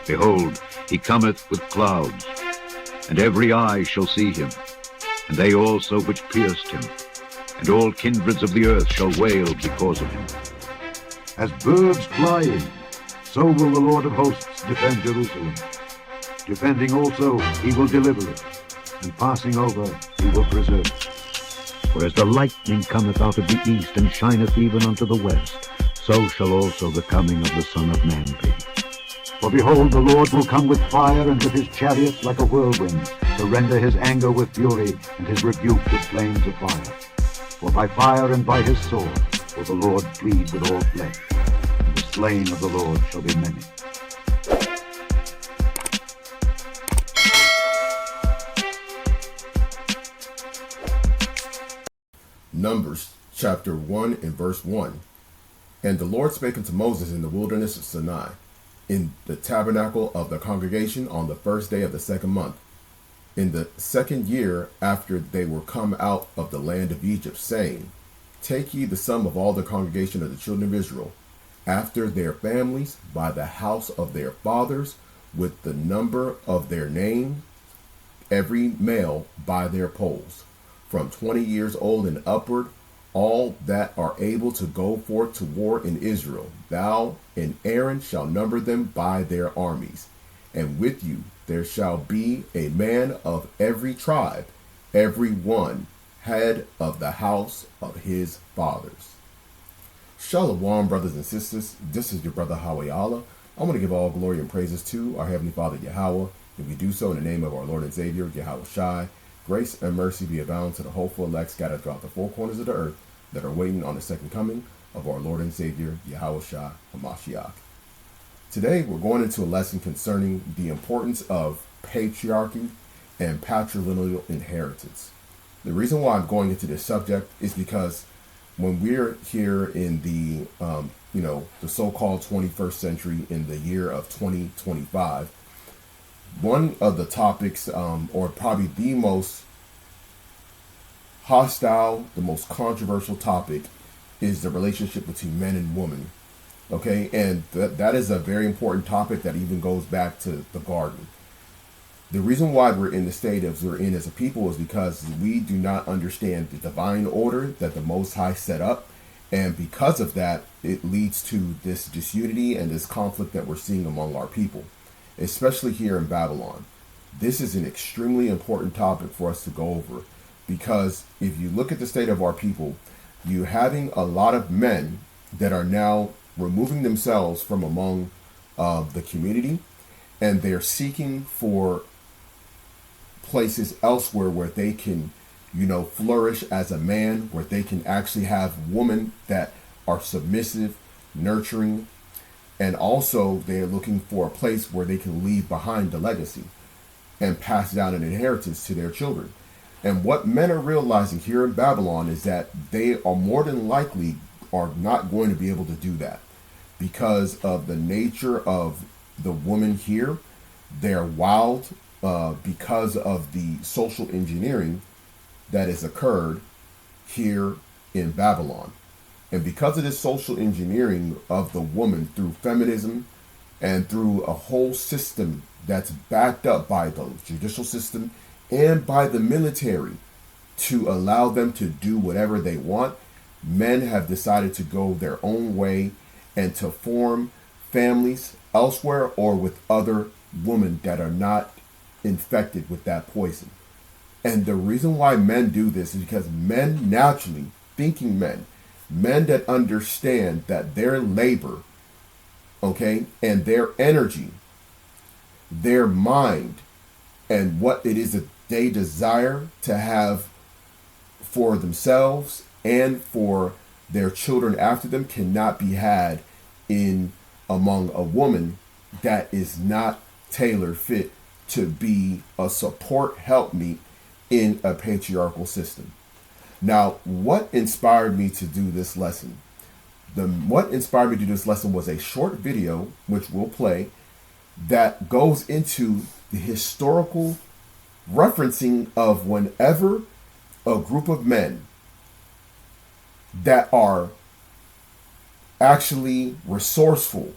Behold, he cometh with clouds, and every eye shall see him, and they also which pierced him, and all kindreds of the earth shall wail because of him. As birds flying, so will the Lord of hosts defend Jerusalem. Defending also, he will deliver it, and passing over, he will preserve it. For as the lightning cometh out of the east, and shineth even unto the west, so shall also the coming of the Son of Man be. For behold, the Lord will come with fire, and with his chariots like a whirlwind, to render his anger with fury, and his rebuke with flames of fire. For by fire and by his sword will the Lord plead with all flesh, and the slain of the Lord shall be many. Numbers chapter 1 and verse 1. And the Lord spake unto Moses in the wilderness of Sinai, in the tabernacle of the congregation, on the first day of the second month, in the second year after they were come out of the land of Egypt, saying, Take ye the sum of all the congregation of the children of Israel, after their families, by the house of their fathers, with the number of their name, every male by their polls, from 20 years old and upward, all that are able to go forth to war in Israel. Thou and Aaron shall number them by their armies. And with you there shall be a man of every tribe, every one head of the house of his fathers. Shalom, brothers and sisters. This is your brother Hawayala. I want to give all glory and praises to our Heavenly Father Yahweh, and we do so in the name of our Lord and Savior Yahawashi. Grace and mercy be abound to the hopeful elect scattered throughout the four corners of the earth that are waiting on the second coming of our Lord and Savior Yahawashi HaMashiach. Today we're going into a lesson concerning the importance of patriarchy and patrilineal inheritance. The reason why I'm going into this subject is because when we're here in the the so-called 21st century, in the year of 2025, one of the topics, or probably the most hostile, the most controversial topic, is the relationship between men and women. Okay, and that is a very important topic that even goes back to the garden. The reason why we're in the state as we're in as a people is because we do not understand the divine order that the Most High set up. And because of that, it leads to this disunity and this conflict that we're seeing among our people, especially here in Babylon. This is an extremely important topic for us to go over, because if you look at the state of our people, you're having a lot of men that are now removing themselves from among the community, and they're seeking for places elsewhere where they can flourish as a man, where they can actually have women that are submissive, nurturing, and also they're looking for a place where they can leave behind the legacy and pass down an inheritance to their children. And what men are realizing here in Babylon is that they are more than likely are not going to be able to do that because of the nature of the woman here. They're wild because of the social engineering that has occurred here in Babylon. And because of this social engineering of the woman through feminism and through a whole system that's backed up by the judicial system and by the military to allow them to do whatever they want, men have decided to go their own way and to form families elsewhere or with other women that are not infected with that poison. And the reason why men do this is because men naturally, thinking men that understand that their labor, okay, and their energy, their mind, and what it is that they desire to have for themselves and for their children after them cannot be had in among a woman that is not tailor fit to be a support helpmeet in a patriarchal system. Now, what inspired me to do this lesson? What inspired me to do this lesson was a short video, which we'll play, that goes into the historical referencing of whenever a group of men that are actually resourceful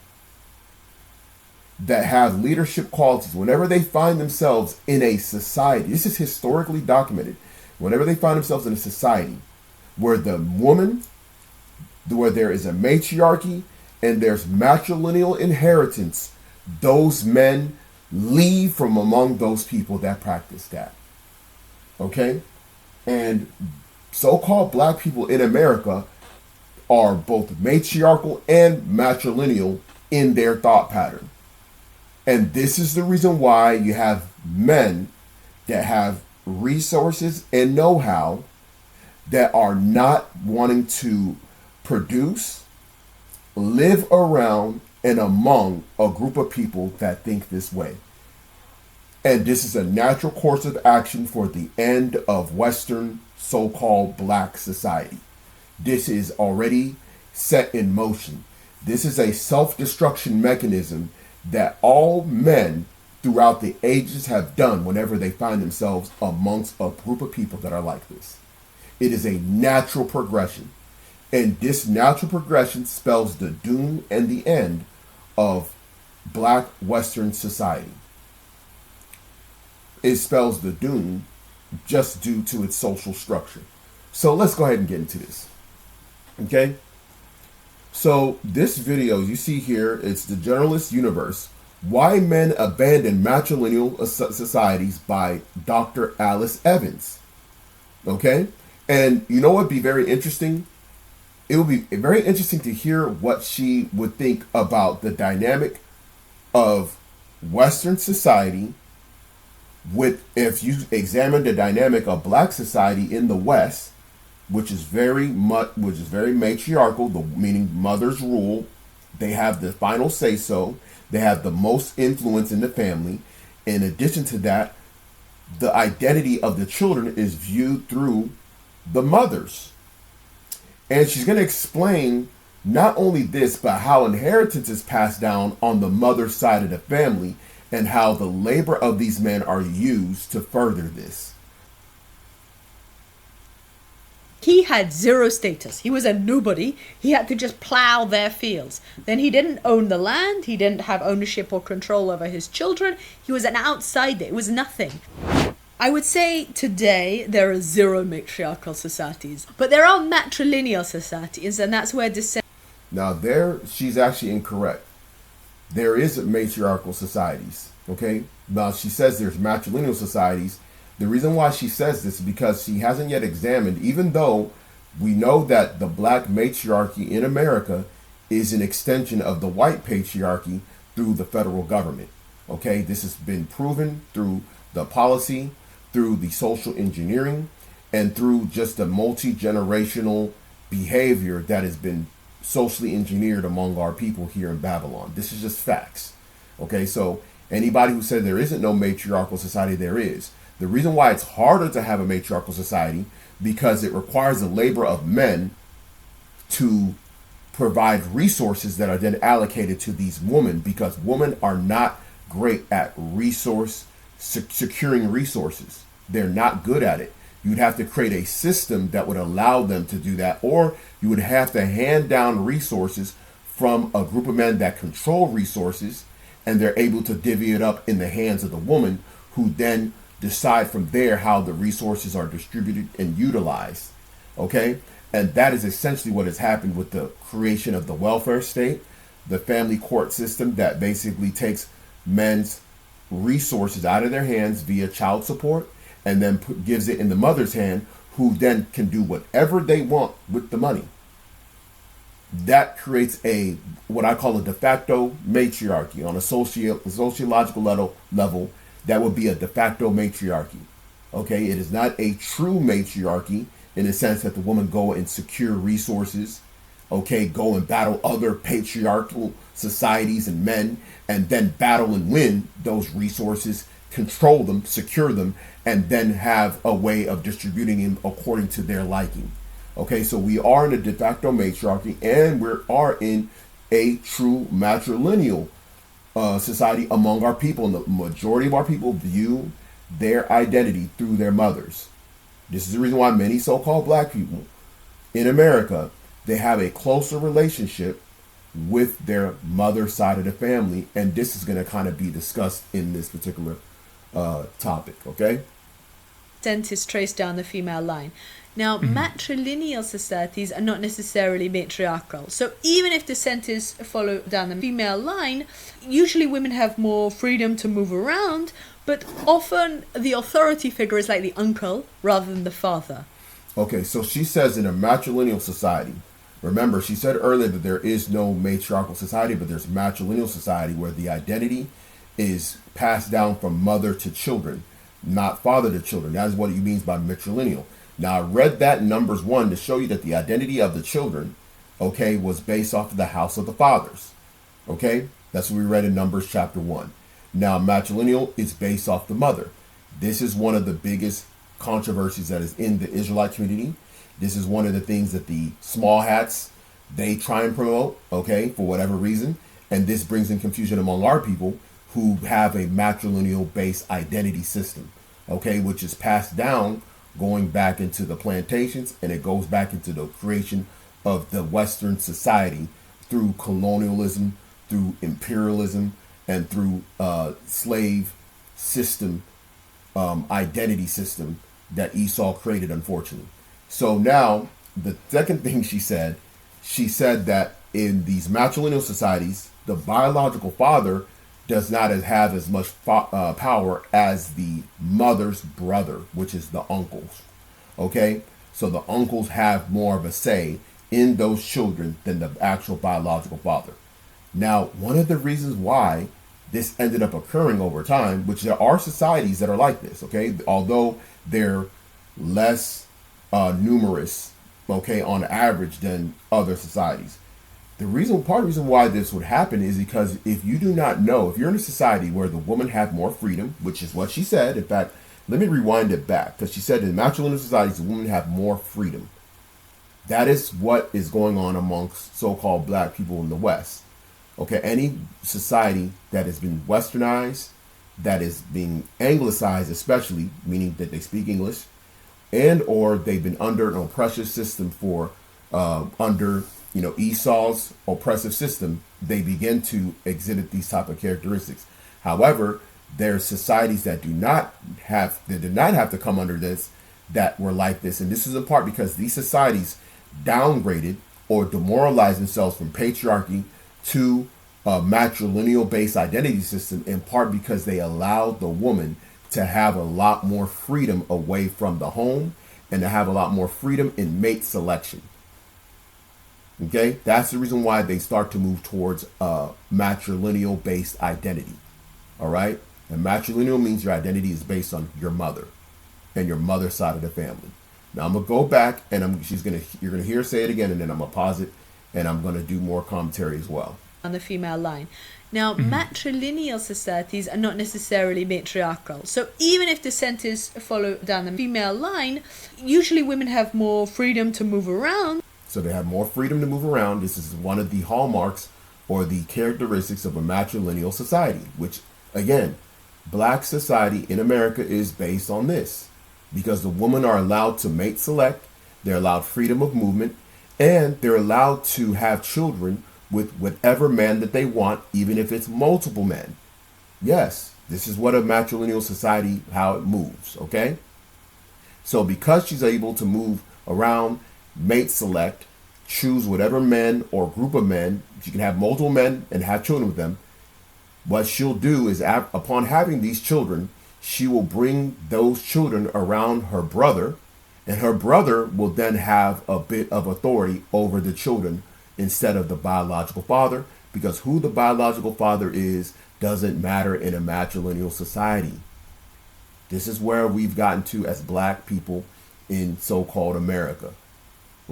that have leadership qualities, whenever they find themselves in a society, this is historically documented, whenever they find themselves in a society where the woman, where there is a matriarchy and there's matrilineal inheritance, those men leave from among those people that practice that. Okay? And so-called black people in America are both matriarchal and matrilineal in their thought pattern. And this is the reason why you have men that have resources and know-how that are not wanting to produce, live around, and among a group of people that think this way. And this is a natural course of action for the end of Western so-called black society. This is already set in motion. This is a self-destruction mechanism that all men throughout the ages have done whenever they find themselves amongst a group of people that are like this. It is a natural progression. And this natural progression spells the doom and the end of black Western society. It spells the doom just due to its social structure. So let's go ahead and get into this. Okay? So this video you see here, it's the Generalist Universe, Why Men Abandon Matrilineal Societies by Dr. Alice Evans. Okay? And you know what would be very interesting? It would be very interesting to hear what she would think about the dynamic of Western society with, if you examine the dynamic of black society in the West, which is very matriarchal, meaning mothers rule. They have the final say so. They have the most influence in the family. In addition to that, the identity of the children is viewed through the mothers. And she's going to explain not only this, but how inheritance is passed down on the mother's side of the family and how the labor of these men are used to further this. He had zero status. He was a nobody. He had to just plow their fields. Then he didn't own the land. He didn't have ownership or control over his children. He was an outsider. It was nothing. I would say today there are zero matriarchal societies, but there are matrilineal societies, and that's where descent. Now there, she's actually incorrect. There is matriarchal societies. Okay. Now she says there's matrilineal societies. The reason why she says this is because she hasn't yet examined, even though we know that the black matriarchy in America is an extension of the white patriarchy through the federal government. Okay, this has been proven through the policy, through the social engineering, and through just the multi-generational behavior that has been socially engineered among our people here in Babylon. This is just facts. Okay, so anybody who said there isn't no matriarchal society, there is. The reason why it's harder to have a matriarchal society, because it requires the labor of men to provide resources that are then allocated to these women, because women are not great at securing resources. They're not good at it. You'd have to create a system that would allow them to do that, or you would have to hand down resources from a group of men that control resources, and they're able to divvy it up in the hands of the woman, who then decide from there how the resources are distributed and utilized. Okay? And that is essentially what has happened with the creation of the welfare state, the family court system that basically takes men's resources out of their hands via child support and then gives it in the mother's hand, who then can do whatever they want with the money. That creates what I call a de facto matriarchy on a sociological level. That would be a de facto matriarchy. Okay, it is not a true matriarchy in the sense that the woman go and secure resources, okay, go and battle other patriarchal societies and men, and then battle and win those resources, control them, secure them, and then have a way of distributing them according to their liking. Okay, so we are in a de facto matriarchy, and we are in a true matrilineal society among our people, and the majority of our people view their identity through their mothers. This is the reason why many so-called black people in America, they have a closer relationship with their mother side of the family. And this is going to kind of be discussed in this particular topic, okay? Descent is traced down the female line. Now, matrilineal societies are not necessarily matriarchal. So even if descent is followed down the female line, usually women have more freedom to move around, but often the authority figure is like the uncle rather than the father. Okay, so she says in a matrilineal society, remember, she said earlier that there is no matriarchal society, but there's matrilineal society where the identity is passed down from mother to children, not father to children. That is what it means by matrilineal. Now, I read that in Numbers 1 to show you that the identity of the children, okay, was based off of the house of the fathers. Okay, that's what we read in Numbers chapter 1. Now, matrilineal is based off the mother. This is one of the biggest controversies that is in the Israelite community. This is one of the things that the small hats, they try and promote, okay, for whatever reason. And this brings in confusion among our people who have a matrilineal based identity system, okay, which is passed down going back into the plantations, and it goes back into the creation of the Western society through colonialism, through imperialism, and through slave system, identity system that Esau created, unfortunately. So now, the second thing she said that in these matrilineal societies, the biological father does not have as much power as the mother's brother, which is the uncles. Okay? So the uncles have more of a say in those children than the actual biological father. Now, one of the reasons why this ended up occurring over time, which there are societies that are like this, okay? Although they're less numerous, okay, on average than other societies. Part of the reason why this would happen is because if you do not know, if you're in a society where the women have more freedom, which is what she said. In fact, let me rewind it back, because she said in matrilineal societies, the women have more freedom. That is what is going on amongst so-called black people in the West. Okay, any society that has been westernized, that is being anglicized especially, meaning that they speak English, and or they've been under an oppressive system for under Esau's oppressive system, they begin to exhibit these type of characteristics. However, there are societies that did not have to come under this, that were like this. And this is in part because these societies downgraded or demoralized themselves from patriarchy to a matrilineal based identity system, in part because they allowed the woman to have a lot more freedom away from the home and to have a lot more freedom in mate selection. Okay, that's the reason why they start to move towards a matrilineal based identity. All right, and matrilineal means your identity is based on your mother and your mother's side of the family. Now I'm gonna go back and you're gonna hear her say it again, and then I'm gonna pause it and I'm gonna do more commentary as well. On the female line. Now, matrilineal societies are not necessarily matriarchal. So even if descent is followed down the female line, usually women have more freedom to move around. So they have more freedom to move around. This is one of the hallmarks or the characteristics of a matrilineal society, which, again, black society in America is based on this. Because the women are allowed to mate select, they're allowed freedom of movement, and they're allowed to have children with whatever man that they want, even if it's multiple men. Yes, this is what a matrilineal society, how it moves, okay? So because she's able to move around, mate select, choose whatever men or group of men, she can have multiple men and have children with them. What she'll do is, upon having these children, she will bring those children around her brother, and her brother will then have a bit of authority over the children instead of the biological father, because who the biological father is doesn't matter in a matrilineal society. This is where we've gotten to as black people in so-called America.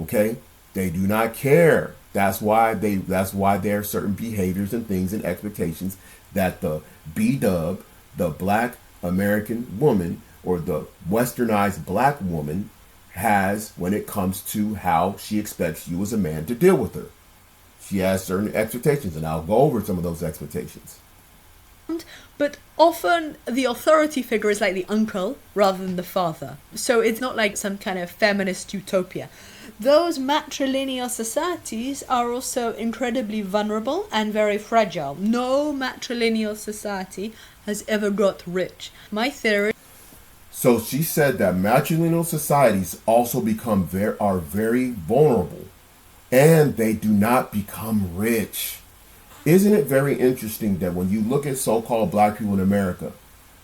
Okay? They do not care. That's why there are certain behaviors and things and expectations that the B-dub, the black American woman, or the westernized black woman has when it comes to how she expects you as a man to deal with her. She has certain expectations, and I'll go over some of those expectations. but often the authority figure is like the uncle rather than the father. So it's not like some kind of feminist utopia. Those matrilineal societies are also incredibly vulnerable and very fragile. No matrilineal society has ever got rich. My theory. So she said that matrilineal societies also are very vulnerable, and they do not become rich. Isn't it very interesting that when you look at so-called black people in America,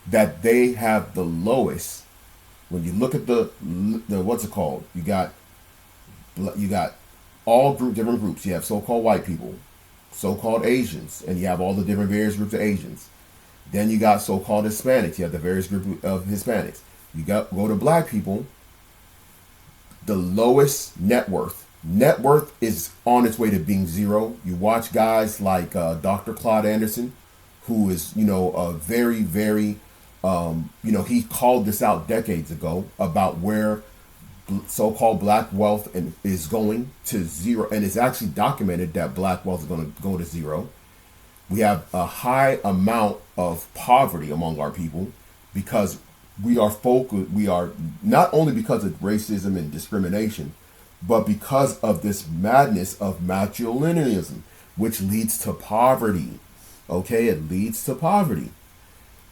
that they have the lowest? When you look at the what's it called? You got all different groups. You have so-called white people, so-called Asians, and you have all the different various groups of Asians. Then you got so-called Hispanics. You have the various group of Hispanics. Go to black people. The lowest net worth. Net worth is on its way to being zero. You watch guys like Dr. Claude Anderson, who is, a very, very, he called this out decades ago about where so-called black wealth is going to zero. And it's actually documented that black wealth is going to go to zero. We have a high amount of poverty among our people because we are not only because of racism and discrimination, but because of this madness of matrilinealism, which leads to poverty. Okay, it leads to poverty.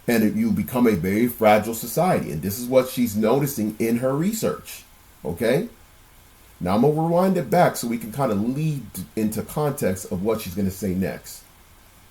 And you become a very fragile society. And this is what she's noticing in her research. Okay? Now I'm going to rewind it back so we can kind of lead into context of what she's going to say next.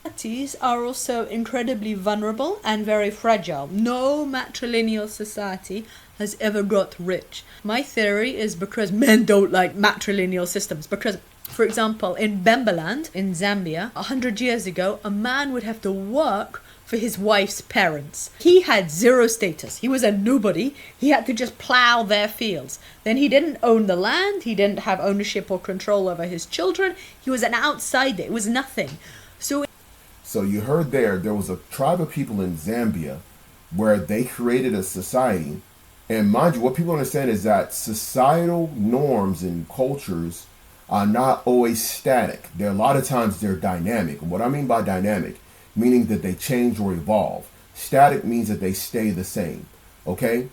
Societies are also incredibly vulnerable and very fragile. No matrilineal society has ever got rich. My theory is because men don't like matrilineal systems. Because, for example, in Bembaland, in Zambia, 100 years ago, a man would have to work for his wife's parents. He had zero status. He was a nobody. He had to just plow their fields. Then he didn't own the land. He didn't have ownership or control over his children. He was an outsider. It was nothing. So you heard there was a tribe of people in Zambia where they created a society. And mind you, what people understand is that societal norms and cultures are not always static. A lot of times they're dynamic. And what I mean by dynamic, meaning that they change or evolve. Static means that they stay the same. Okay?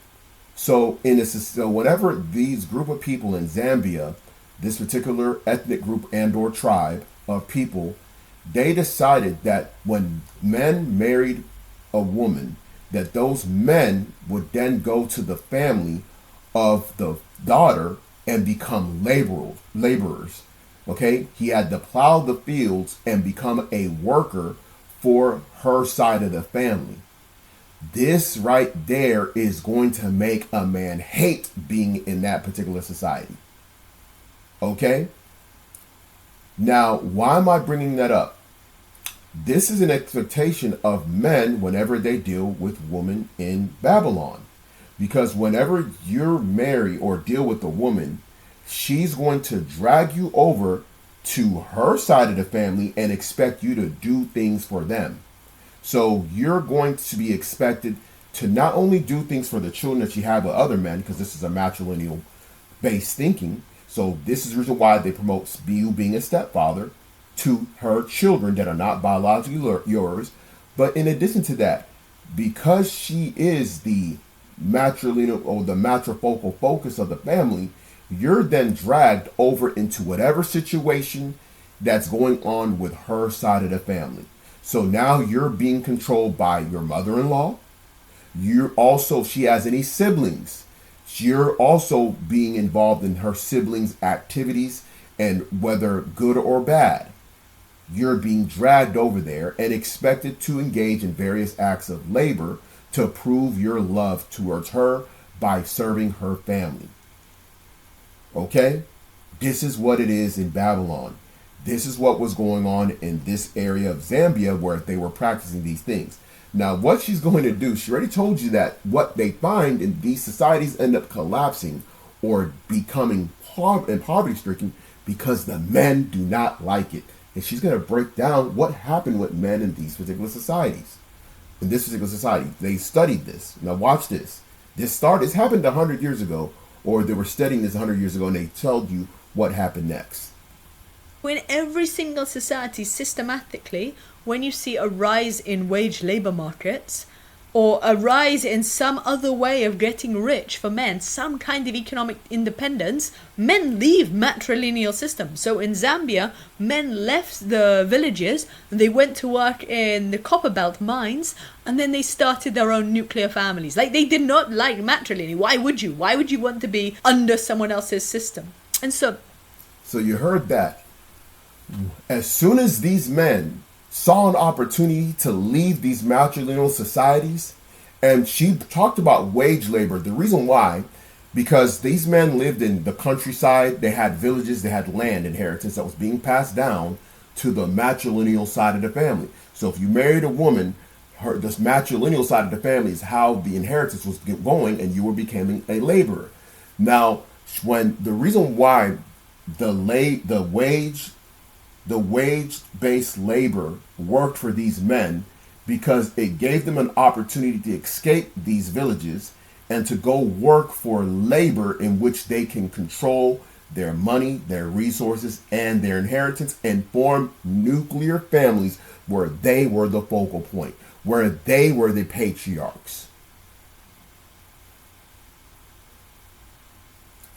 So whenever these group of people in Zambia, this particular ethnic group and or tribe of people, they decided that when men married a woman, that those men would then go to the family of the daughter and become laborers. Okay? He had to plow the fields and become a worker for her side of the family. This right there is going to make a man hate being in that particular society. Okay? Now, why am I bringing that up? This is an expectation of men whenever they deal with women in Babylon. Because whenever you're married or deal with a woman, she's going to drag you over to her side of the family and expect you to do things for them. So you're going to be expected to not only do things for the children that you have with other men, because this is a matrilineal based thinking. So this is the reason why they promote you being a stepfather to her children that are not biologically yours. But in addition to that, because she is the matrilineal or the matrifocal focus of the family, you're then dragged over into whatever situation that's going on with her side of the family. So now you're being controlled by your mother-in-law. If she has any siblings, you're also being involved in her siblings' activities, and whether good or bad, you're being dragged over there and expected to engage in various acts of labor to prove your love towards her by serving her family. Okay? This is what it is in Babylon. This is what was going on in this area of Zambia where they were practicing these things. Now, what she's going to do, she already told you that what they find in these societies end up collapsing or becoming poverty-stricken because the men do not like it. And she's going to break down what happened with men in these particular societies. In this particular society, they studied this. Now watch this. This happened 100 years ago, or they were studying this 100 years ago, and they told you what happened next. In every single society, systematically, when you see a rise in wage labor markets, or a rise in some other way of getting rich for men, some kind of economic independence, men leave matrilineal systems. So in Zambia, men left the villages and they went to work in the copper belt mines, and then they started their own nuclear families. Like, they did not like matrilineal. Why would you? Why would you want to be under someone else's system? And so you heard that. As soon as these men saw an opportunity to leave these matrilineal societies, and she talked about wage labor. The reason why, because these men lived in the countryside, they had villages, they had land inheritance that was being passed down to the matrilineal side of the family. So if you married a woman, this matrilineal side of the family is how the inheritance was going, and you were becoming a laborer. Now, when the reason why the wage-based labor worked for these men, because it gave them an opportunity to escape these villages and to go work for labor in which they can control their money, their resources, and their inheritance, and form nuclear families where they were the focal point, where they were the patriarchs.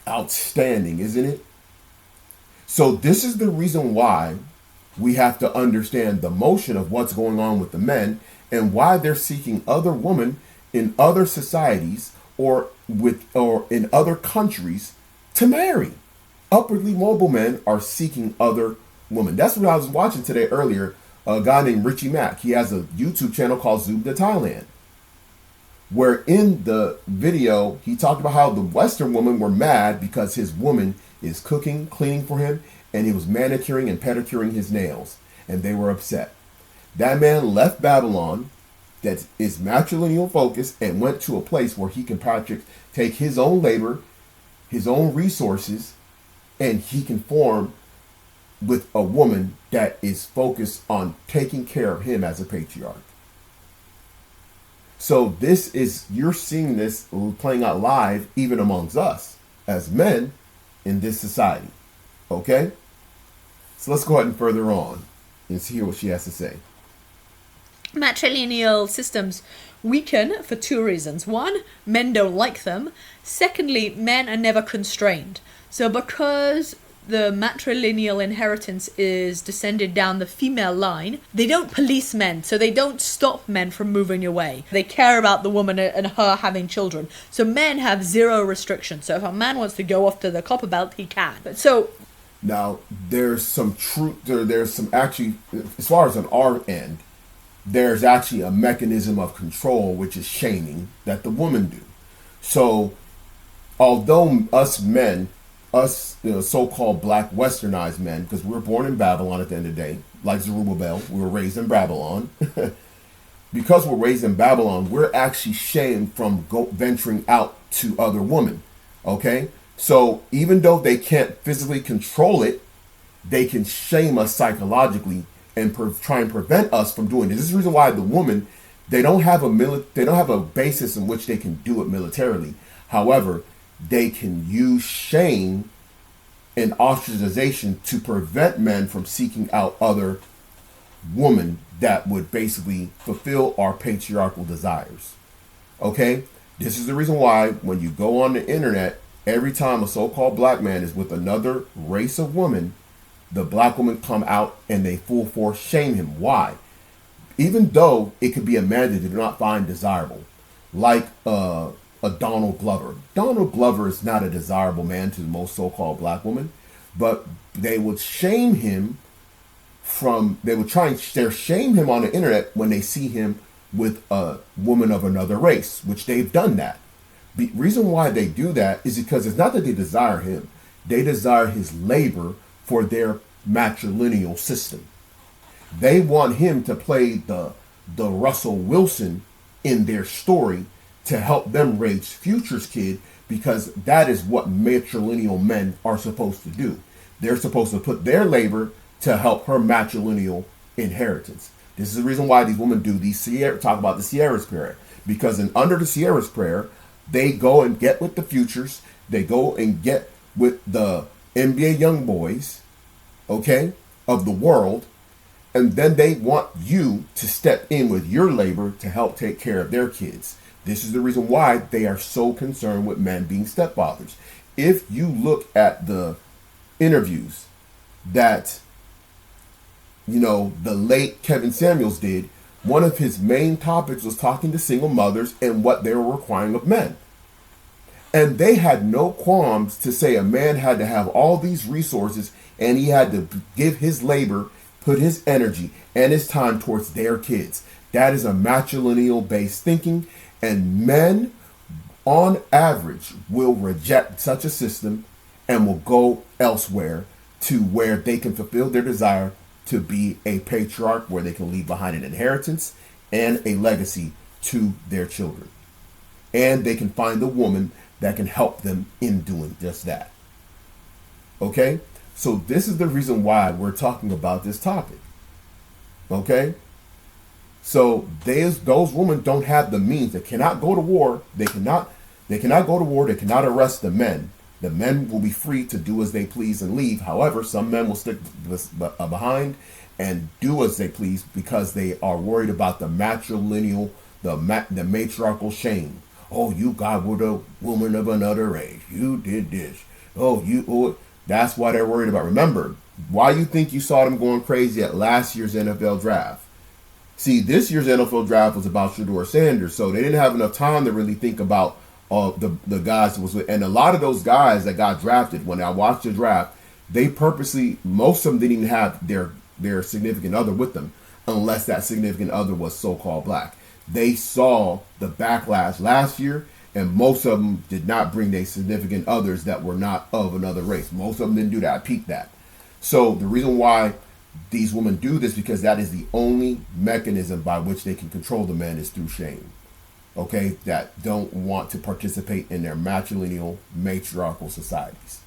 Outstanding, isn't it? So this is the reason why we have to understand the motion of what's going on with the men and why they're seeking other women in other societies or in other countries to marry. Upwardly mobile men are seeking other women. That's what I was watching today earlier. A guy named Richie Mack. He has a YouTube channel called Zubda Thailand, where in the video he talked about how the Western women were mad because his woman is cooking, cleaning for him, and he was manicuring and pedicuring his nails, and they were upset. That man left Babylon, that is matrilineal focused, and went to a place where he can take his own labor, his own resources, and he can form with a woman that is focused on taking care of him as a patriarch. So you're seeing this playing out live even amongst us as men in this society. Okay? So let's go ahead and further on and hear what she has to say. Matrilineal systems weaken for two reasons. One, men don't like them. Secondly, men are never constrained. So because the matrilineal inheritance is descended down the female line, they don't police men, so they don't stop men from moving away. They care about the woman and her having children. So men have zero restrictions. So if a man wants to go off to the copper belt, he can. But so now there's some truth. There's some actually, as far as on our end, there's actually a mechanism of control, which is shaming that the women do. So although us men, so-called black westernized men, because we were born in Babylon at the end of the day, like Zerubbabel, we were raised in Babylon. Because we're raised in Babylon, we're actually shamed from venturing out to other women. Okay? So even though they can't physically control it, they can shame us psychologically and try and prevent us from doing it. This is the reason why the woman, they don't have a basis in which they can do it militarily. However, they can use shame and ostracization to prevent men from seeking out other women that would basically fulfill our patriarchal desires. Okay? This is the reason why when you go on the internet, every time a so-called black man is with another race of women, the black women come out and they full force shame him. Why? Even though it could be a man that they do not find desirable, like a Donald Glover. Donald Glover is not a desirable man to most so-called black women, but they would shame him shame him on the internet when they see him with a woman of another race, which they've done that. The reason why they do that is because it's not that they desire him. They desire his labor for their matrilineal system. They want him to play the Russell Wilson in their story to help them raise Future's kid, because that is what matrilineal men are supposed to do. They're supposed to put their labor to help her matrilineal inheritance. This is the reason why these women do talk about the Sierra's prayer, because under the Sierra's prayer, they go and get with the Futures, they go and get with the NBA young boys, okay, of the world, and then they want you to step in with your labor to help take care of their kids. This is the reason why they are so concerned with men being stepfathers. If you look at the interviews that, the late Kevin Samuels did, one of his main topics was talking to single mothers and what they were requiring of men. And they had no qualms to say a man had to have all these resources and he had to give his labor, put his energy and his time towards their kids. That is a matrilineal based thinking, and men on average will reject such a system and will go elsewhere to where they can fulfill their desire to be a patriarch, where they can leave behind an inheritance and a legacy to their children. And they can find a woman that can help them in doing just that. Okay? So this is the reason why we're talking about this topic. Okay? So those women don't have the means. They cannot go to war. They cannot go to war. They cannot arrest the men. The men will be free to do as they please and leave. However, some men will stick behind and do as they please because they are worried about the matrilineal, the matriarchal shame. Oh, you got with a woman of another age. You did this. That's why they're worried about. Remember, why you think you saw them going crazy at last year's NFL draft? See, this year's NFL draft was about Shedeur Sanders, so they didn't have enough time to really think about the guys that was with. And a lot of those guys that got drafted, when I watched the draft, they purposely, most of them didn't even have their significant other with them, unless that significant other was so-called black. They saw the backlash last year, and most of them did not bring their significant others that were not of another race. Most of them didn't do that. I peeped that. So the reason why these women do this, because that is the only mechanism by which they can control the men, is through shame. Okay, that don't want to participate in their matrilineal, matriarchal societies.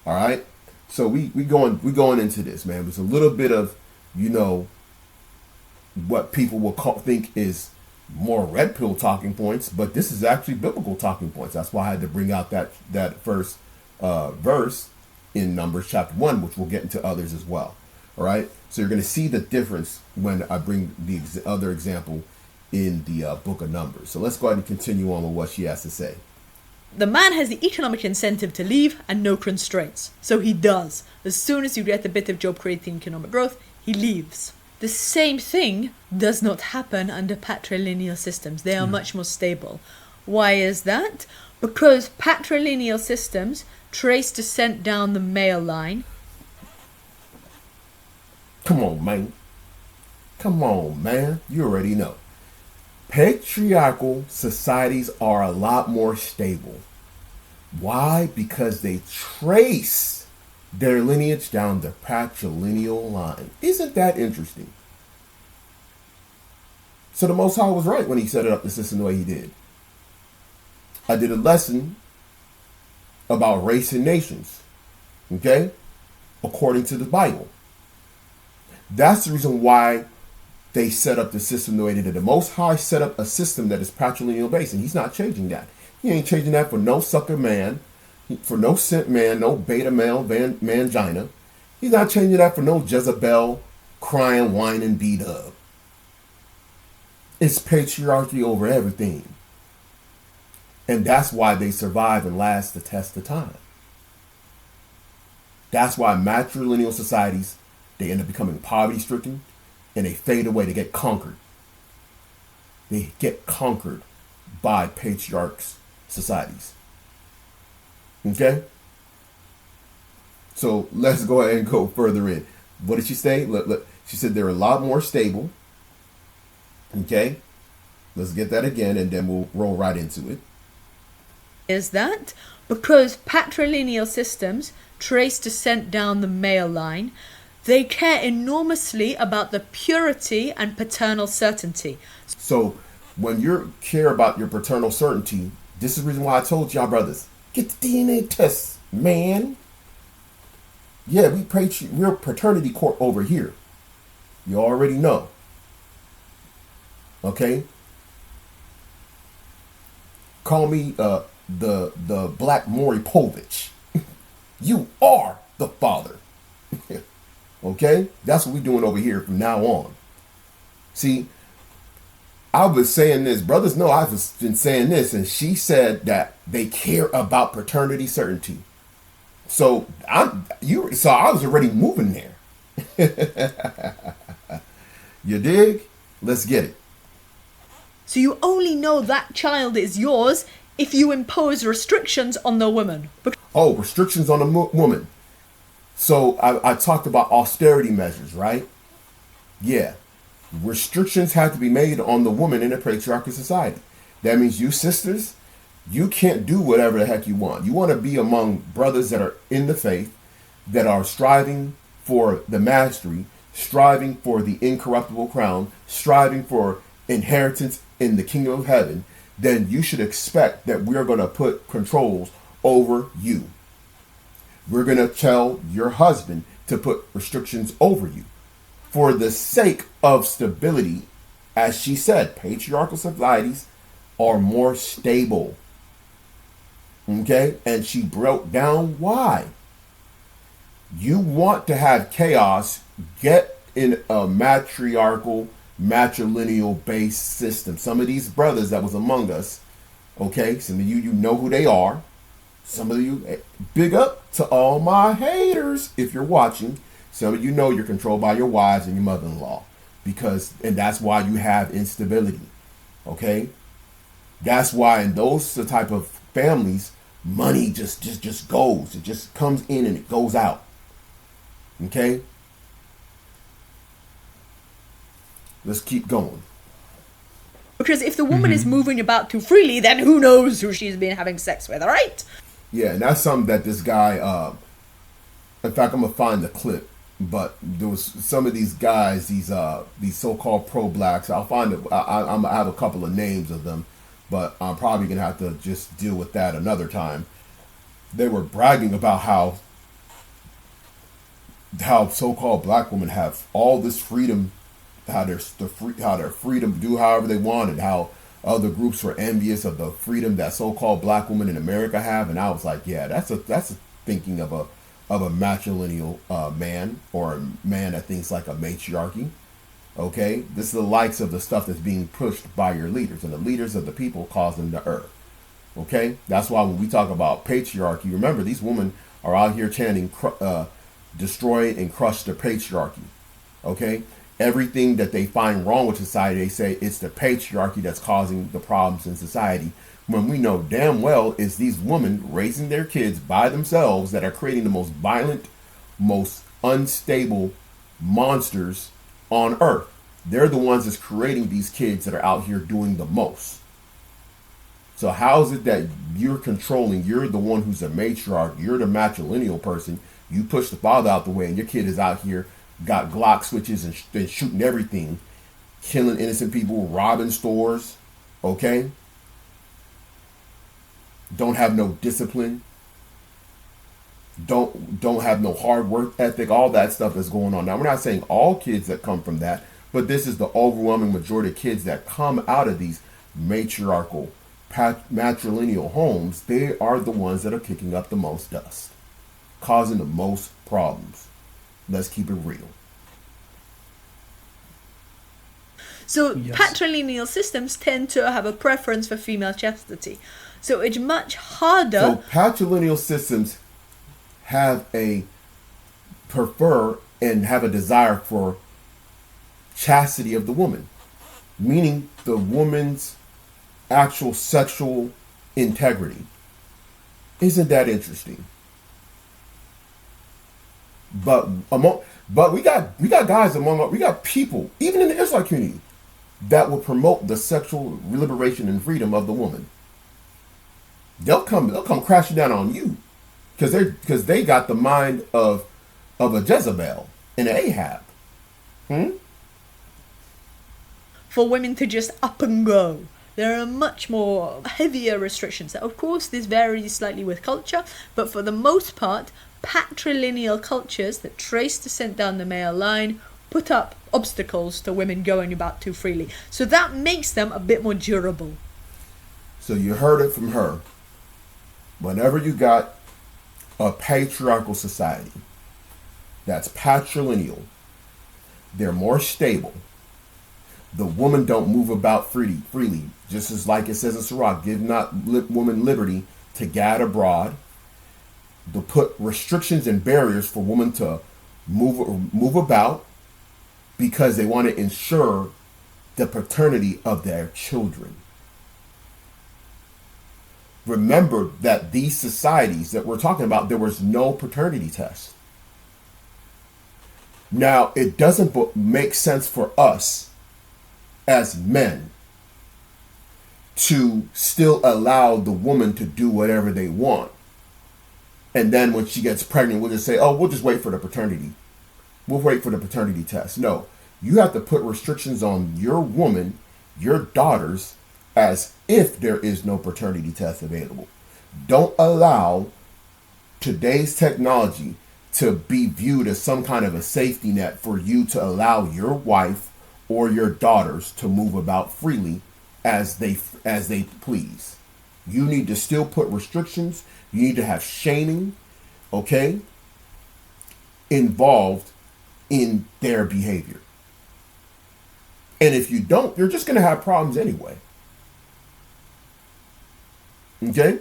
All right, so we going into this, man. It's a little bit of what people will think is more red pill talking points, but this is actually biblical talking points. That's why I had to bring out that first verse in Numbers chapter 1, which we'll get into others as well. All right, so you're going to see the difference when I bring the other example in the book of Numbers. So let's go ahead and continue on with what she has to say. The man has the economic incentive to leave and no constraints. So he does. As soon as you get a bit of job creating economic growth, he leaves. The same thing does not happen under patrilineal systems. They are much more stable. Why is that? Because patrilineal systems trace descent down the male line. Come on, man. Come on, man. You already know. Patriarchal societies are a lot more stable. Why? Because they trace their lineage down the patrilineal line. Isn't that interesting? So the Most High was right when he set up the system the way he did. I did a lesson about race and nations, okay, according to the Bible. That's the reason why they set up the system the way they did. The Most High set up a system that is patrilineal based, and he's not changing that. He ain't changing that for no sucker man, for no simp man, no beta male mangina. He's not changing that for no Jezebel crying, whining B-dub. It's patriarchy over everything. And that's why they survive and last the test of time. That's why matrilineal societies, they end up becoming poverty-stricken, and they fade away. They get conquered. They get conquered by patriarchs societies. Okay? So let's go ahead and go further in. What did she say? She said they're a lot more stable. Okay? Let's get that again, and then we'll roll right into it. Is that because patrilineal systems trace descent down the male line, they care enormously about the purity and paternal certainty. So when you care about your paternal certainty, this is the reason why I told y'all brothers, get the DNA test, man. Yeah, we're paternity court over here. You already know. Okay? Call me the Black Maury Povich. You are the father. Okay? That's what we're doing over here from now on. See, I was saying this, brothers know I've been saying this, and she said that they care about paternity certainty. So I was already moving there. You dig? Let's get it. So you only know that child is yours if you impose restrictions on the woman. Oh, restrictions on the woman. So I talked about austerity measures, right? Yeah. Restrictions have to be made on the woman in a patriarchal society. That means you sisters, you can't do whatever the heck you want. You want to be among brothers that are in the faith, that are striving for the mastery, striving for the incorruptible crown, striving for inheritance in the kingdom of heaven. Then you should expect that we're going to put controls over you. We're going to tell your husband to put restrictions over you for the sake of stability. As she said, patriarchal societies are more stable. Okay? And she broke down why. You want to have chaos, get in a matriarchal, matrilineal based system. Some of these brothers that was among us, okay, some of you know who they are. Some of you, big up to all my haters if you're watching. Some of you know you're controlled by your wives and your mother-in-law, and that's why you have instability. Okay, that's why in those the type of families, money just goes. It just comes in and it goes out. Okay, let's keep going. Because if the woman is moving about too freely, then who knows who she's been having sex with, all right? Yeah, and that's something that this guy, in fact, I'm going to find the clip, but there was some of these guys, these so-called pro-blacks, I'll find it, I have a couple of names of them, but I'm probably going to have to just deal with that another time. They were bragging about how so-called black women have all this freedom, how they're freedom to do however they want, and how other groups were envious of the freedom that so-called black women in America have. And I was like, yeah, that's a thinking of a matrilineal man, or a man that thinks like a matriarchy. Okay, this is the likes of the stuff that's being pushed by your leaders, and the leaders of the people causing the earth. Okay, that's why when we talk about patriarchy, remember these women are out here chanting, destroy and crush the patriarchy. Okay. Everything that they find wrong with society, they say it's the patriarchy that's causing the problems in society. When we know damn well it's these women raising their kids by themselves that are creating the most violent, most unstable monsters on earth. They're the ones that's creating these kids that are out here doing the most. So how is it that you're controlling, you're the one who's a matriarch, you're the matrilineal person, you push the father out the way, and your kid is out here got Glock switches and shooting everything, killing innocent people, robbing stores, okay? Don't have no discipline. Don't have no hard work ethic, all that stuff that's going on. Now, we're not saying all kids that come from that, but this is the overwhelming majority of kids that come out of these matriarchal, matrilineal homes. They are the ones that are kicking up the most dust, causing the most problems. Let's keep it real. So patrilineal systems tend to have a preference for female chastity. So it's much harder. So patrilineal systems prefer and have a desire for chastity of the woman, meaning the woman's actual sexual integrity. Isn't that interesting? But we got guys we got people, even in the Israelite community, that will promote the sexual liberation and freedom of the woman. They'll come crashing down on you because they got the mind of a Jezebel and an Ahab. For women to just up and go. There are much more heavier restrictions. Of course, this varies slightly with culture, but for the most part, patrilineal cultures that trace descent down the male line put up obstacles to women going about too freely. So that makes them a bit more durable. So you heard it from her. Whenever you got a patriarchal society, that's patrilineal. They're more stable. The woman don't move about freely, just as like it says in Sirach, give not woman liberty to gad abroad. To put restrictions and barriers for women to move about, because they want to ensure the paternity of their children. Remember that these societies that we're talking about, there was no paternity test. Now, it doesn't make sense for us as men to still allow the woman to do whatever they want. And then when she gets pregnant, we'll just say, oh, we'll just wait for the paternity. We'll wait for the paternity test. No, you have to put restrictions on your woman, your daughters, as if there is no paternity test available. Don't allow today's technology to be viewed as some kind of a safety net for you to allow your wife or your daughters to move about freely as they please. You need to still put restrictions. You need to have shaming, okay, involved in their behavior. And if you don't, you're just going to have problems anyway. Okay?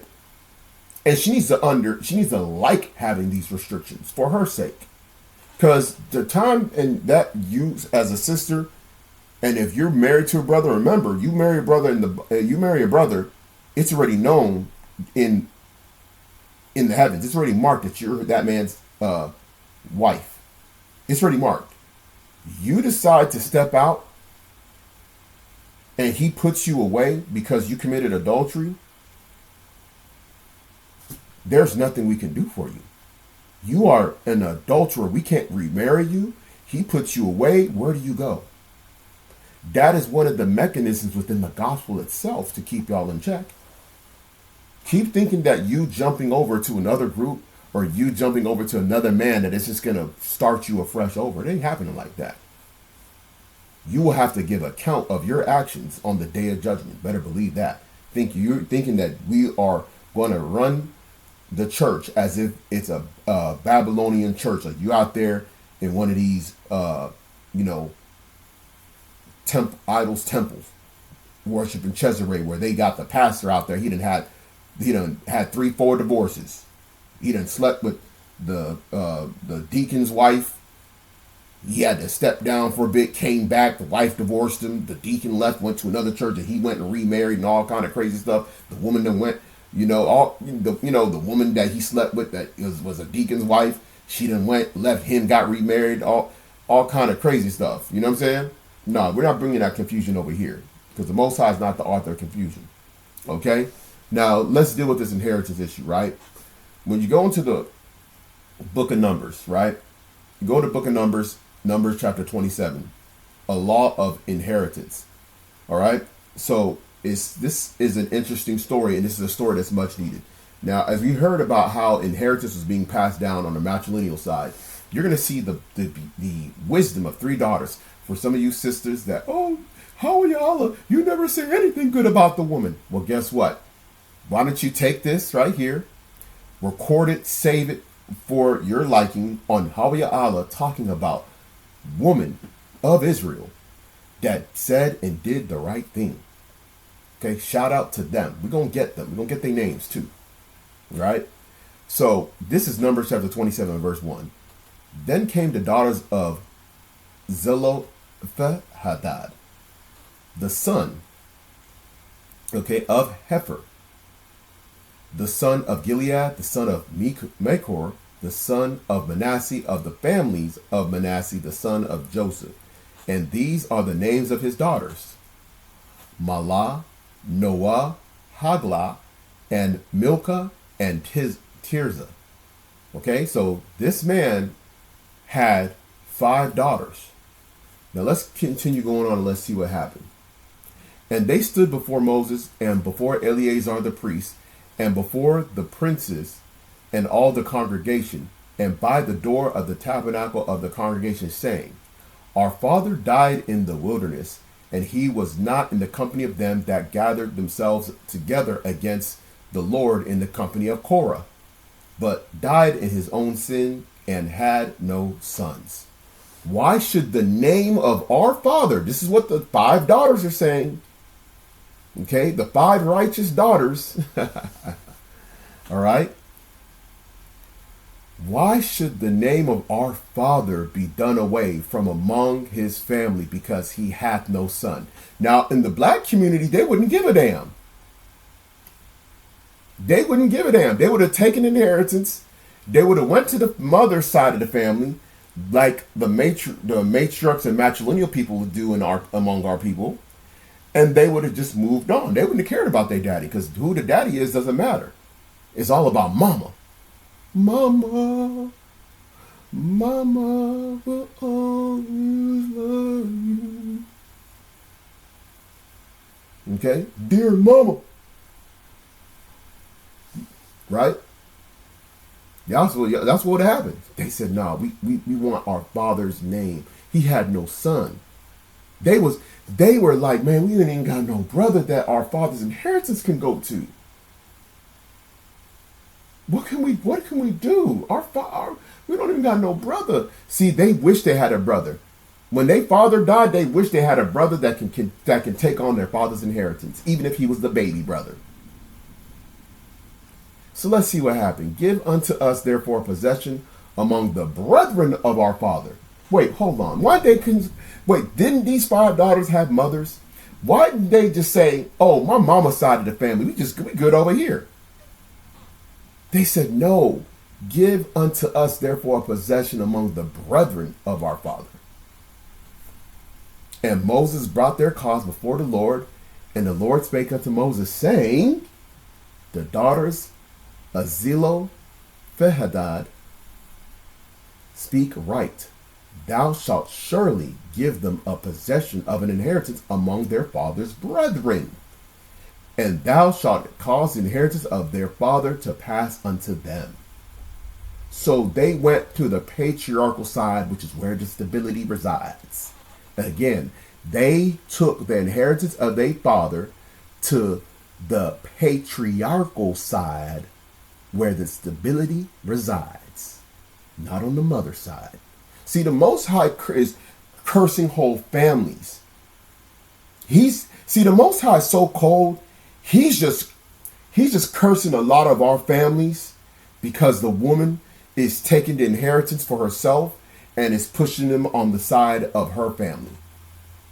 And she needs to like having these restrictions for her sake. Because the time and that you as a sister, and if you're married to a brother, remember, you marry a brother, it's already known in the heavens. It's already marked that you're that man's wife. It's already marked. You decide to step out and he puts you away because you committed adultery, there's nothing we can do for you. You are an adulterer. We can't remarry you. He puts you away. Where do you go? That is one of the mechanisms within the gospel itself to keep y'all in check. Keep thinking that you jumping over to another group or you jumping over to another man, that it's just going to start you afresh over. It ain't happening like that. You will have to give account of your actions on the day of judgment. Better believe that. You're thinking that we are going to run the church as if it's a Babylonian church. Like you out there in one of these, idols temples, worshiping Cesare, where they got the pastor out there. He done had 3-4 divorces. He done slept with the deacon's wife. He had to step down for a bit, came back, the wife divorced him, the deacon left, went to another church, and he went and remarried and all kind of crazy stuff. The woman then went, the woman that he slept with that was a deacon's wife, she then went, left him, got remarried, all kind of crazy stuff. You know what I'm saying? No, we're not bringing that confusion over here, because the Most High is not the author of confusion. Okay? Now, let's deal with this inheritance issue, right? When you go into the book of Numbers, right? You go to the book of Numbers chapter 27, a law of inheritance. All right? So this is an interesting story, and this is a story that's much needed. Now, as we heard about how inheritance was being passed down on the matrilineal side, you're going to see the wisdom of 3 daughters. For some of you sisters that, Hawaii, you never say anything good about the woman. Well, guess what? Why don't you take this right here, record it, save it for your liking on Hawaii talking about woman of Israel that said and did the right thing. Okay, shout out to them. We're going to get them. We're going to get their names too. Right? So this is Numbers chapter 27, verse 1. Then came the daughters of Zelophehad, the son, of Hefer, the son of Gilead, the son of Machor, the son of Manasseh, of the families of Manasseh, the son of Joseph. And these are the names of his daughters: Mahlah, Noah, Haglah, and Milcah, and Tirzah. Okay, so this man had 5 daughters. Now let's continue going on and let's see what happened. And they stood before Moses and before Eleazar the priest and before the princes and all the congregation and by the door of the tabernacle of the congregation, saying, Our father died in the wilderness, and he was not in the company of them that gathered themselves together against the Lord in the company of Korah, but died in his own sin, and had no sons. Why should the name of our father, this is what the 5 daughters are saying, okay, the 5 righteous daughters, all right, why should the name of our father be done away from among his family because he hath no son? Now, in the black community, they wouldn't give a damn. They wouldn't give a damn. They would have taken inheritance. They would have went to the mother's side of the family, like the matriarchs and matrilineal people would do among our people, and they would have just moved on. They wouldn't have cared about their daddy, because who the daddy is doesn't matter. It's all about mama. Mama, mama will always love you. Okay? Dear mama. Right? That's what happened. They said, no, we want our father's name. He had no son. They were like, man, we ain't even got no brother that our father's inheritance can go to. What can we do? We don't even got no brother. See, they wish they had a brother. When their father died, they wish they had a brother that can take on their father's inheritance, even if he was the baby brother. So let's see what happened. Give unto us, therefore, possession among the brethren of our father. Wait, hold on. Didn't these 5 daughters have mothers? Why didn't they just say, oh, my mama's side of the family, we good over here? They said, no, give unto us, therefore, a possession among the brethren of our father. And Moses brought their cause before the Lord, and the Lord spake unto Moses, saying, the daughters of Zelophehad speak right. Thou shalt surely give them a possession of an inheritance among their father's brethren. And thou shalt cause the inheritance of their father to pass unto them. So they went to the patriarchal side, which is where the stability resides. Again, they took the inheritance of their father to the patriarchal side, where the stability resides, not on the mother side. See, the Most High is cursing whole families. The Most High is so cold. He's just cursing a lot of our families because the woman is taking the inheritance for herself and is pushing them on the side of her family.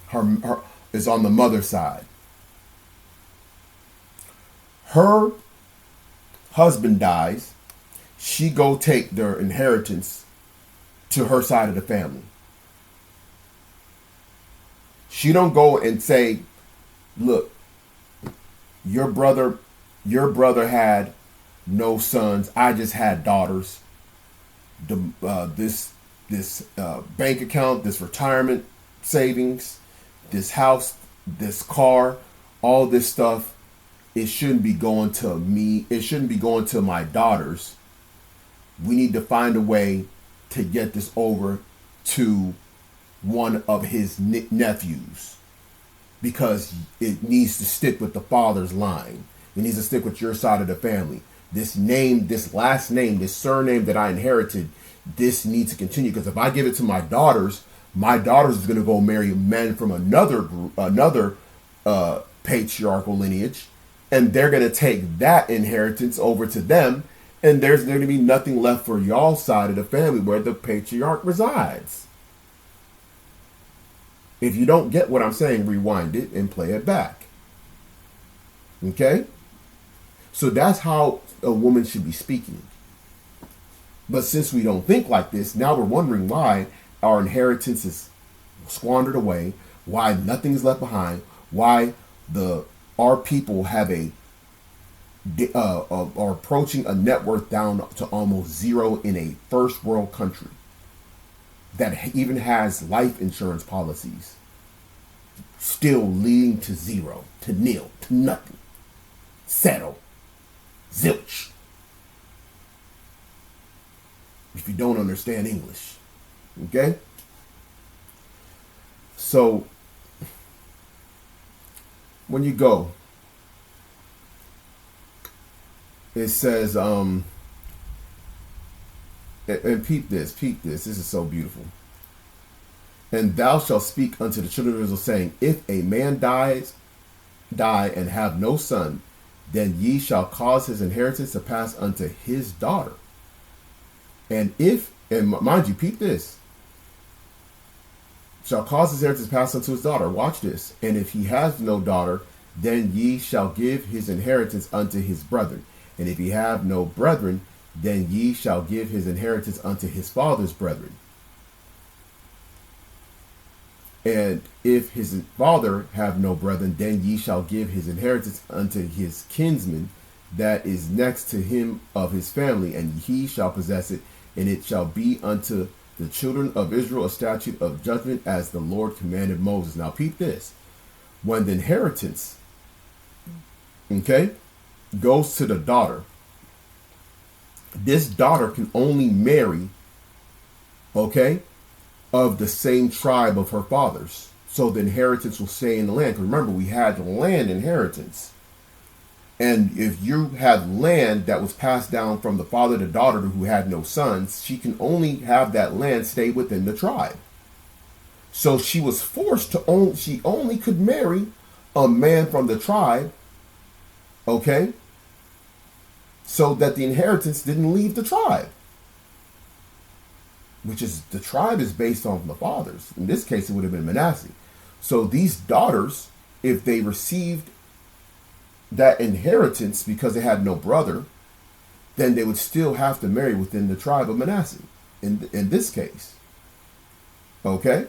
Her is on the mother side. Her husband dies. She go take their inheritance to her side of the family. She don't go and say, look, your brother had no sons. I just had daughters. This bank account, this retirement savings, this house, this car, all this stuff, it shouldn't be going to me. It shouldn't be going to my daughters. We need to find a way to get this over to one of his nephews, because it needs to stick with the father's line. It needs to stick with your side of the family. This name, this last name, this surname that I inherited, this needs to continue. Because if I give it to my daughters is going to go marry men from another patriarchal lineage, and they're going to take that inheritance over to them, and there's going to be nothing left for y'all's side of the family where the patriarch resides. If you don't get what I'm saying, rewind it and play it back. Okay? So that's how a woman should be speaking. But since we don't think like this, now we're wondering why our inheritance is squandered away, why nothing is left behind, why our people have are approaching a net worth down to almost zero in a first world country that even has life insurance policies, still leading to zero, to nil, to nothing. Settle. Zilch. If you don't understand English. Okay? So, when you go, it says, and peep this. This is so beautiful. And thou shalt speak unto the children of Israel, saying, if a man die and have no son, then ye shall cause his inheritance to pass unto his daughter. And mind you, peep this, shall cause his inheritance to pass unto his daughter. Watch this. And if he has no daughter, then ye shall give his inheritance unto his brethren. And if he have no brethren, then ye shall give his inheritance unto his father's brethren. And if his father have no brethren, then ye shall give his inheritance unto his kinsman that is next to him of his family, and he shall possess it, and it shall be unto the children of Israel a statute of judgment, as the Lord commanded Moses. Now peep this. When the inheritance, goes to the daughter, this daughter can only marry, of the same tribe of her fathers. So the inheritance will stay in the land. Because remember, we had land inheritance. And if you had land that was passed down from the father to daughter who had no sons, she can only have that land stay within the tribe. So she was forced to she only could marry a man from the tribe, so that the inheritance didn't leave the tribe. Which is, the tribe is based on the fathers. In this case, it would have been Manasseh. So these daughters, if they received that inheritance because they had no brother, then they would still have to marry within the tribe of Manasseh. In this case, to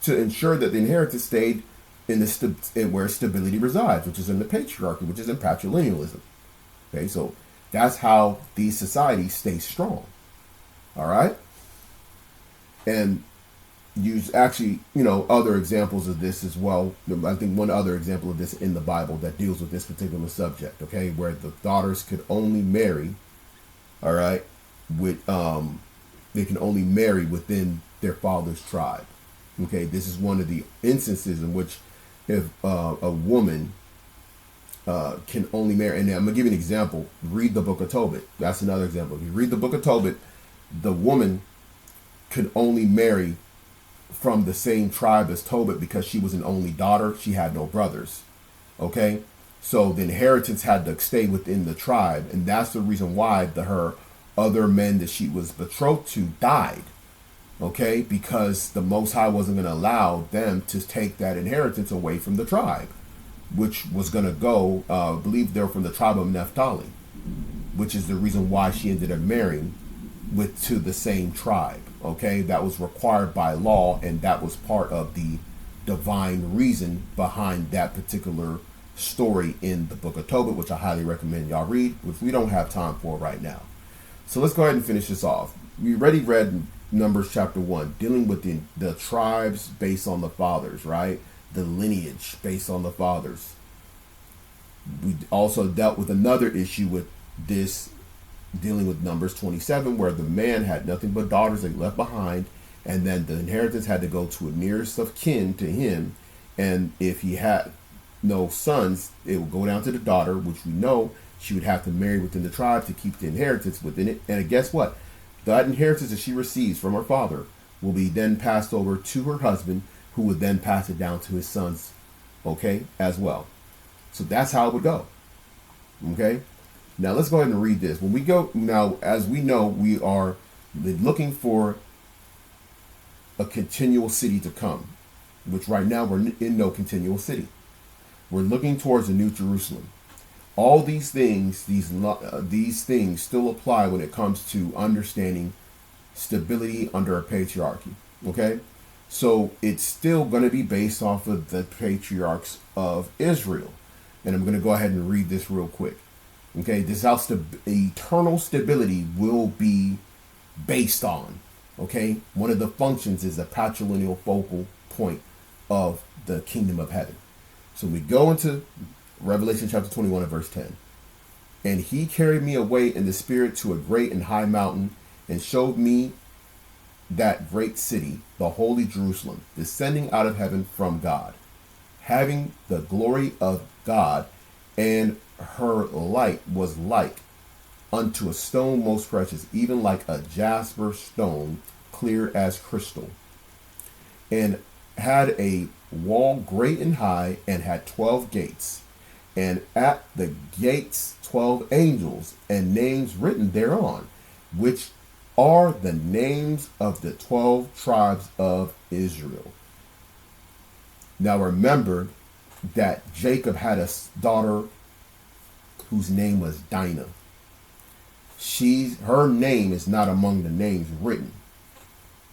ensure that the inheritance stayed in where stability resides, which is in the patriarchy, which is in patrilinealism. So that's how these societies stay strong. All right. And use actually, other examples of this as well. I think one other example of this in the Bible that deals with this particular subject, where the daughters could only marry, with they can only marry within their father's tribe. This is one of the instances in which if a woman can only marry, and I'm gonna give you an example. Read the book of Tobit. That's another example. If you read the book of Tobit, the woman could only marry from the same tribe as Tobit because she was an only daughter. She had no brothers. So the inheritance had to stay within the tribe, and that's the reason why her other men that she was betrothed to died. Because the Most High wasn't going to allow them to take that inheritance away from the tribe, which was going to go, I believe they're from the tribe of Naphtali, which is the reason why she ended up marrying to the same tribe. That was required by law, and that was part of the divine reason behind that particular story in the book of Tobit, which I highly recommend y'all read, which we don't have time for right now. So let's go ahead and finish this off. We already read Numbers chapter 1, dealing with the tribes based on the fathers, right? The lineage based on the fathers. We also dealt with another issue with this, dealing with Numbers 27, where the man had nothing but daughters that he left behind, and then the inheritance had to go to a nearest of kin to him, and if he had no sons, it would go down to the daughter, which we know she would have to marry within the tribe to keep the inheritance within it. And guess what? That inheritance that she receives from her father will be then passed over to her husband, who would then pass it down to his sons, as well. So that's how it would go. Now let's go ahead and read this. When we go now, as we know, we are looking for a continual city to come, which right now we're in no continual city. We're looking towards a new Jerusalem. All these things, these things still apply when it comes to understanding stability under a patriarchy. So it's still going to be based off of the patriarchs of Israel. And I'm going to go ahead and read this real quick. This is how eternal stability will be based on. One of the functions is the patrilineal focal point of the kingdom of heaven. So we go into Revelation chapter 21 and verse 10. And he carried me away in the spirit to a great and high mountain, and showed me that great city, the holy Jerusalem, descending out of heaven from God, having the glory of God, and her light was like unto a stone most precious, even like a jasper stone, clear as crystal. And had a wall great and high, and had 12 gates. And at the gates 12 angels, and names written thereon, which are the names of the 12 tribes of Israel. Now remember that Jacob had a daughter whose name was Dinah. Her name is not among the names written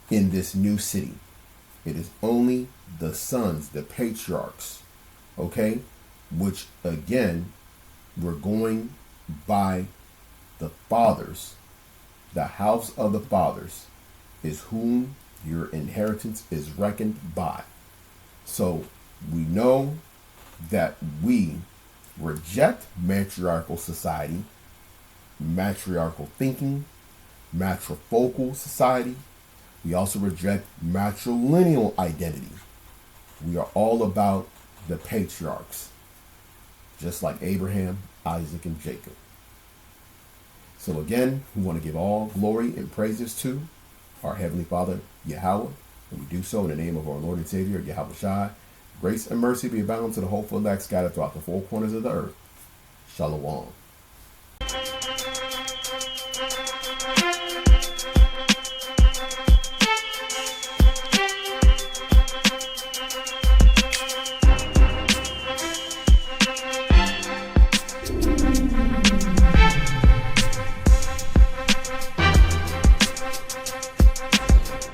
in this new city. It is only the sons, the patriarchs, okay, which again, we're going by the fathers. The house of the fathers is whom your inheritance is reckoned by. So we know that we reject matriarchal society, matriarchal thinking, matrifocal society. We also reject matrilineal identity. We are all about the patriarchs, just like Abraham, Isaac, and Jacob. So again, we want to give all glory and praises to our Heavenly Father, Yahweh, and we do so in the name of our Lord and Savior, Yahawashi. Grace and mercy be abound to the hopeful elect scattered throughout the four corners of the earth. Shalom.